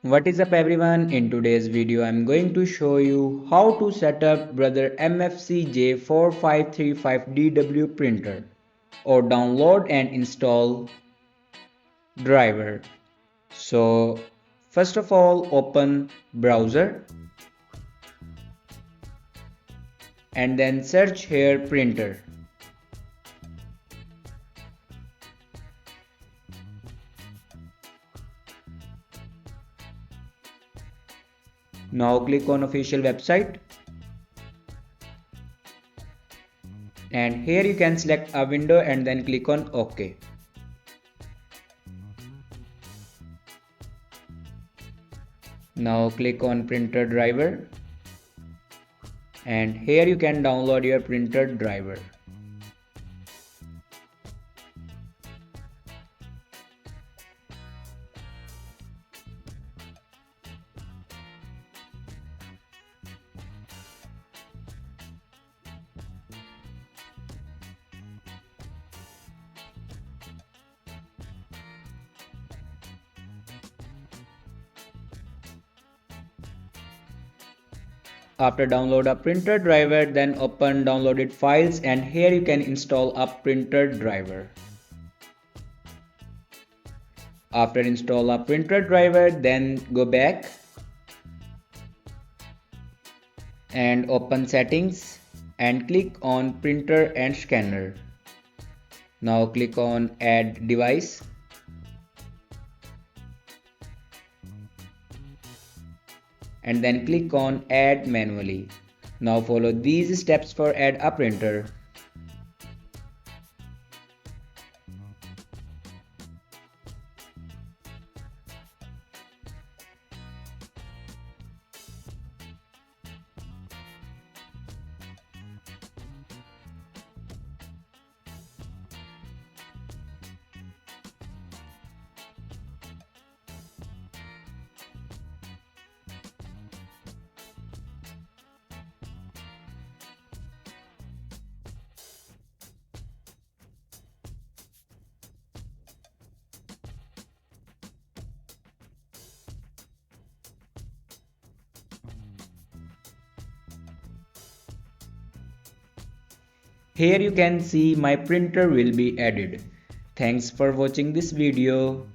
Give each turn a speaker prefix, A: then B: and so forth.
A: What is up everyone, in today's video I'm going to show you how to set up brother MFC J4535DW printer or download and install driver. So first of all open browser and then search here printer. Now click on official website and here you can select a window and then click on OK. Now click on printer driver and here you can download your printer driver. After download a printer driver, then open downloaded files and here you can install a printer driver. After install a printer driver, then go back and open settings and click on printer and scanner. Now click on add device. And then click on add manually. Now follow these steps for add a printer. Here you can see my printer will be added. Thanks for watching this video.